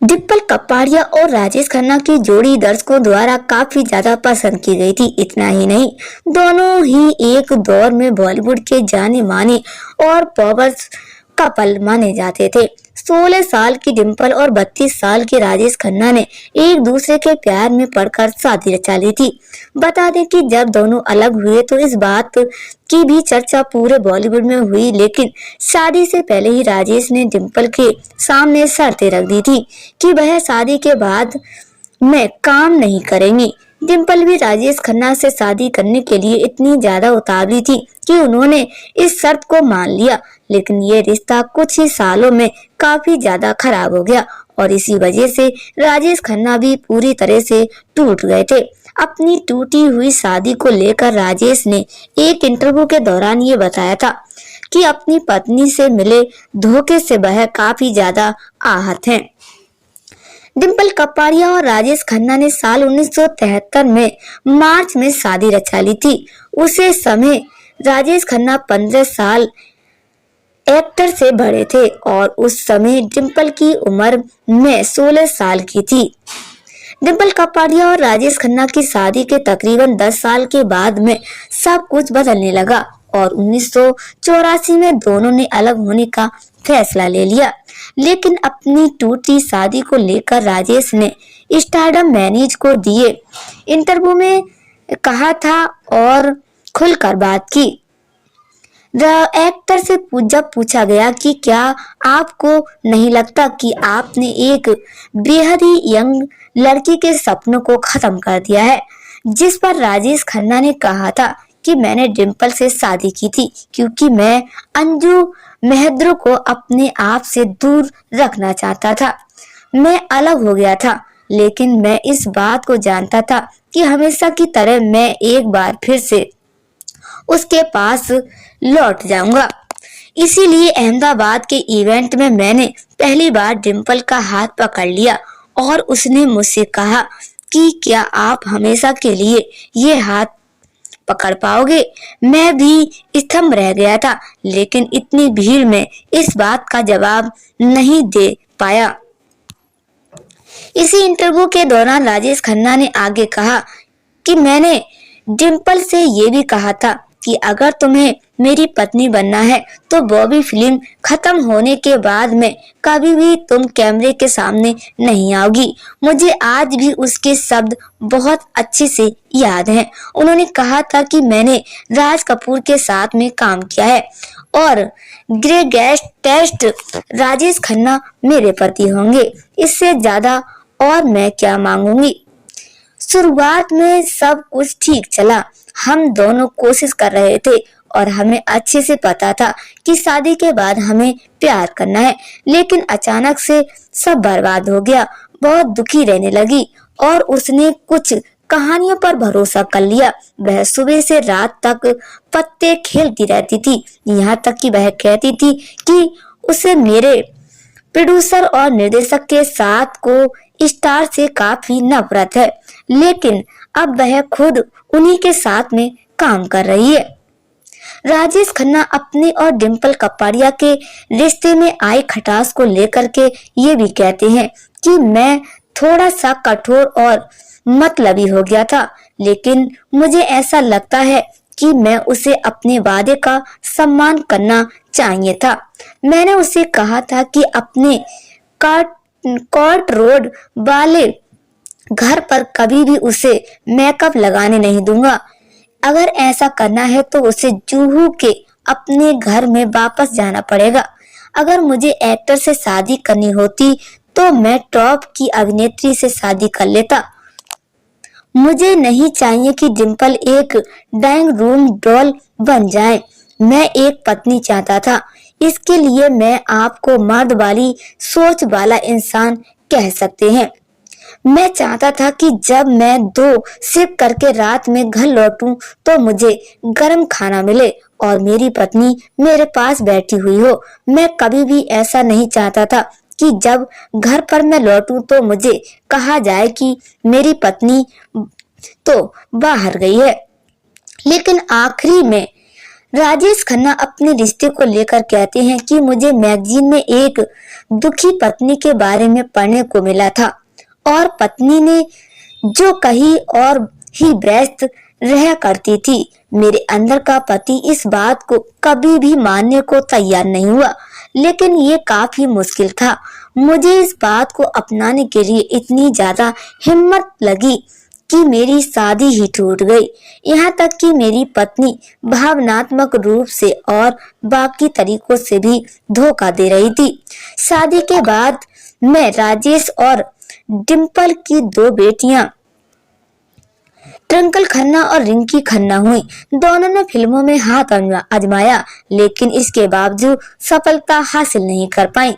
डिम्पल कपाड़िया और राजेश खन्ना की जोड़ी दर्शकों द्वारा काफी ज्यादा पसंद की गई थी। इतना ही नहीं, दोनों ही एक दौर में बॉलीवुड के जाने माने और पॉवर्स कपल माने जाते थे। 16 साल की डिम्पल और 32 साल के राजेश खन्ना ने एक दूसरे के प्यार में पड़कर शादी रचा ली थी। बता दें कि जब दोनों अलग हुए तो इस बात की भी चर्चा पूरे बॉलीवुड में हुई, लेकिन शादी से पहले ही राजेश ने डिम्पल के सामने शर्तें रख दी थी कि वह शादी के बाद में काम नहीं करेंगी। डिम्पल भी राजेश खन्ना से शादी करने के लिए इतनी ज्यादा उतावली थी कि उन्होंने इस शर्त को मान लिया, लेकिन ये रिश्ता कुछ ही सालों में काफी ज्यादा खराब हो गया और इसी वजह से राजेश खन्ना भी पूरी तरह से टूट गए थे। अपनी टूटी हुई शादी को लेकर राजेश ने एक इंटरव्यू के दौरान ये बताया था कि अपनी पत्नी से मिले धोखे से वह काफी ज्यादा आहत हैं। डिम्पल कपाड़िया और राजेश खन्ना ने साल 1973 में मार्च में शादी रचा ली थी। उसे समय राजेश खन्ना 15 साल एक्टर से बड़े थे और उस समय डिम्पल की उम्र में 16 साल की थी। डिम्पल कपाड़िया और राजेश खन्ना की शादी के तकरीबन 10 साल के बाद में सब कुछ बदलने लगा और 1984 में दोनों ने अलग होने का फैसला ले लिया। लेकिन अपनी टूटी शादी को लेकर राजेश ने स्टारडम मैनेज को दिए इंटरव्यू में कहा था और खुलकर बात की। एक्टर से जब पूछा गया कि क्या आपको नहीं लगता कि आपने एक बेहद ही यंग लड़की के सपनों को खत्म कर दिया है, जिस पर राजेश खन्ना ने कहा था कि मैंने डिम्पल से शादी की थी क्योंकि मैं अंजू महद्रो को अपने आप से दूर रखना चाहता था। मैं अलग हो गया था, लेकिन मैं इस बात को जानता था कि हमेशा की तरह मैं एक बार फिर से उसके पास लौट जाऊंगा। इसीलिए अहमदाबाद के इवेंट में मैंने पहली बार डिम्पल का हाथ पकड़ लिया और उसने मुझसे कहा कि क्या आप हमेशा के लिए ये हाथ पकड़ पाओगे। मैं भी स्तंभ रह गया था, लेकिन इतनी भीड़ में इस बात का जवाब नहीं दे पाया। इसी इंटरव्यू के दौरान राजेश खन्ना ने आगे कहा कि मैंने डिम्पल से ये भी कहा था कि अगर तुम्हें मेरी पत्नी बनना है तो बॉबी फिल्म खत्म होने के बाद में कभी भी तुम कैमरे के सामने नहीं आओगी। मुझे आज भी उसके शब्द बहुत अच्छे से याद हैं। उन्होंने कहा था कि मैंने राज कपूर के साथ में काम किया है और ग्रेटेस्ट टेस्ट राजेश खन्ना मेरे पति होंगे, इससे ज्यादा और मैं क्या मांगूंगी। शुरुआत में सब कुछ ठीक चला, हम दोनों कोशिश कर रहे थे और हमें अच्छे से पता था कि शादी के बाद हमें प्यार करना है, लेकिन अचानक से सब बर्बाद हो गया। बहुत दुखी रहने लगी और उसने कुछ कहानियों पर भरोसा कर लिया। वह सुबह से रात तक पत्ते खेलती रहती थी, यहाँ तक कि वह कहती थी कि उसे मेरे प्रोड्यूसर और निर्देशक के साथ को स्टार से काफी नफरत है, लेकिन अब वह खुद उन्हीं के साथ में काम कर रही है। राजेश खन्ना अपने और डिम्पल कपाड़िया के रिश्ते में आई खटास को लेकर के ये भी कहते हैं कि मैं थोड़ा सा कठोर और मतलबी हो गया था, लेकिन मुझे ऐसा लगता है कि मैं उसे अपने वादे का सम्मान करना चाहिए था। मैंने उसे कहा था कि अपने कोर्ट रोड वाले घर पर कभी भी उसे मेकअप लगाने नहीं दूंगा। अगर ऐसा करना है तो उसे जूहू के अपने घर में वापस जाना पड़ेगा। अगर मुझे एक्टर से शादी करनी होती तो मैं टॉप की अभिनेत्री से शादी कर लेता। मुझे नहीं चाहिए कि डिम्पल एक डाइंग रूम डॉल बन जाए। मैं एक पत्नी चाहता था, इसके लिए मैं आपको मर्द वाली सोच वाला इंसान कह सकते हैं। मैं चाहता था कि जब मैं 2 सिप करके रात में घर लौटूं तो मुझे गर्म खाना मिले और मेरी पत्नी मेरे पास बैठी हुई हो। मैं कभी भी ऐसा नहीं चाहता था कि जब घर पर मैं लौटूं तो मुझे कहा जाए कि मेरी पत्नी तो बाहर गई है। लेकिन आखिरी में राजेश खन्ना अपने रिश्ते को लेकर कहते हैं कि मुझे मैगजीन में एक दुखी पत्नी के बारे में पढ़ने को मिला था और पत्नी ने जो कहीं और ही व्यस्त रहा करती थी। मेरे अंदर का पति इस बात को कभी भी मानने को तैयार नहीं हुआ, लेकिन ये काफी मुश्किल था। मुझे इस बात को अपनाने के लिए इतनी ज्यादा हिम्मत लगी कि मेरी शादी ही टूट गई। यहाँ तक कि मेरी पत्नी भावनात्मक रूप से और बाकी तरीकों से भी धोखा दे रही थी। शादी के बाद मैं राजेश और डिम्पल की 2 बेटियां ट्विंकल खन्ना और रिंकी खन्ना हुई। दोनों ने फिल्मों में हाथ आजमाया, लेकिन इसके बावजूद सफलता हासिल नहीं कर पाई।